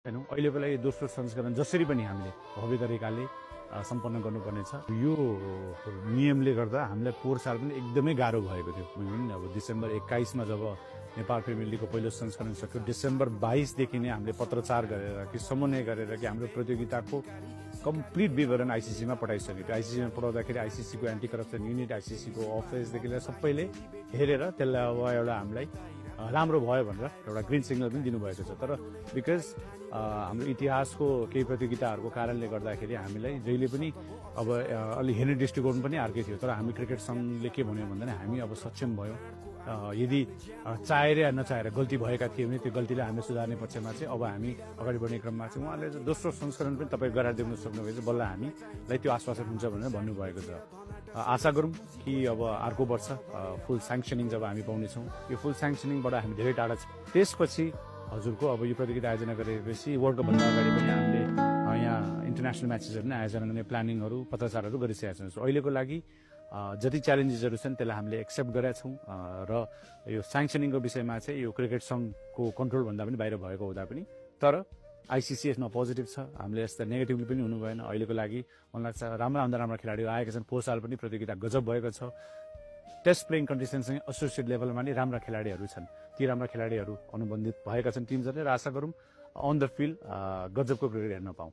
हैनौँ अहिलेको लागि दोस्रो संस्करण जसरी पनि हामीले भव्य तरिकाले सम्पन्न गर्नुपर्नेछ। यो नियमले गर्दा हामीलाई पोहोर साल पनि एकदमै गाह्रो भएको थियो। अब डिसेम्बर 21 मा जब नेपाल प्रिमियर लिगको पहिलो संस्करण सक्यो, डिसेम्बर 22 देखि नै हामीले पत्रचार गरेर कि समन्वय गरेर कि हाम्रो प्रतियोगिताको कम्प्लिट विवरण आइसिसीमा पठाइसक्यो। आइसिसीमा पठाउँदाखेरि आइसिसीको एन्टी करप्सन युनिट, आइसिसीको अफिसदेखि लिएर सबैले हेरेर त्यसलाई अब एउटा हामीलाई राम्रो भयो भनेर एउटा ग्रिन सिग्नल पनि दिनुभएको छ। तर बिकज हाम्रो इतिहासको केही प्रतियोगिताहरूको कारणले गर्दाखेरि हामीलाई जहिले पनि अब अलि हेर्ने दृष्टिकोण पनि अर्कै थियो। तर हामी क्रिकेट सङ्घले के भन्यो भन्दा हामी अब सक्षम भयो, यदि चाहेर या नचाहेर गल्ती भएका थिए भने त्यो गल्तीलाई हामीले सुधार्ने पक्षमा चाहिँ अब हामी अगाडि बढ्ने क्रममा चाहिँ उहाँले दोस्रो संस्करण पनि तपाईँ गराइदिनु सक्नुभयो चाहिँ बल्ल हामीलाई त्यो आश्वासन हुन्छ भनेर भन्नुभएको छ। आशा गरौँ कि अब अर्को वर्ष फुल स्याङ्सनिङ जब हामी पाउनेछौँ, यो फुल स्याङ्सनिङबाट हामी धेरै टाढा छौँ। त्यसपछि हजुरको अब यो प्रतियोगिता आयोजना गरेपछि वर्ल्ड कपभन्दा अगाडि पनि हामीले यहाँ इन्टरनेसनल म्याचेसहरू नै आयोजना गर्ने प्लानिङहरू पत्रचारहरू गरिसकेका छौँ। अहिलेको लागि जति च्यालेन्जेसहरू छन् त्यसलाई हामीले एक्सेप्ट गरेका छौँ र यो स्याङ्सनिङको विषयमा चाहिँ यो क्रिकेट सङ्घको कन्ट्रोलभन्दा पनि बाहिर भएको हुँदा पनि तर आइसिसी यसमा पोजिटिभ छ। हामीले यस्ता नेगेटिभली पनि हुनु भएन। अहिलेको लागि मलाई लाग्छ राम्रा खेलाडीहरू आएका छन्। पोहोर साल पनि प्रतियोगिता गजब भएको छ। टेस्ट प्लेइङ कन्डिसनसँग एसोसिएट लेभलमा नि राम्रा खेलाडीहरू छन्। ती राम्रा खेलाडीहरू अनुबन्धित भएका छन् टिमहरूले र आशा गरौँ अन द फिल्ड गजबको क्रिकेट हेर्न पाऊँ।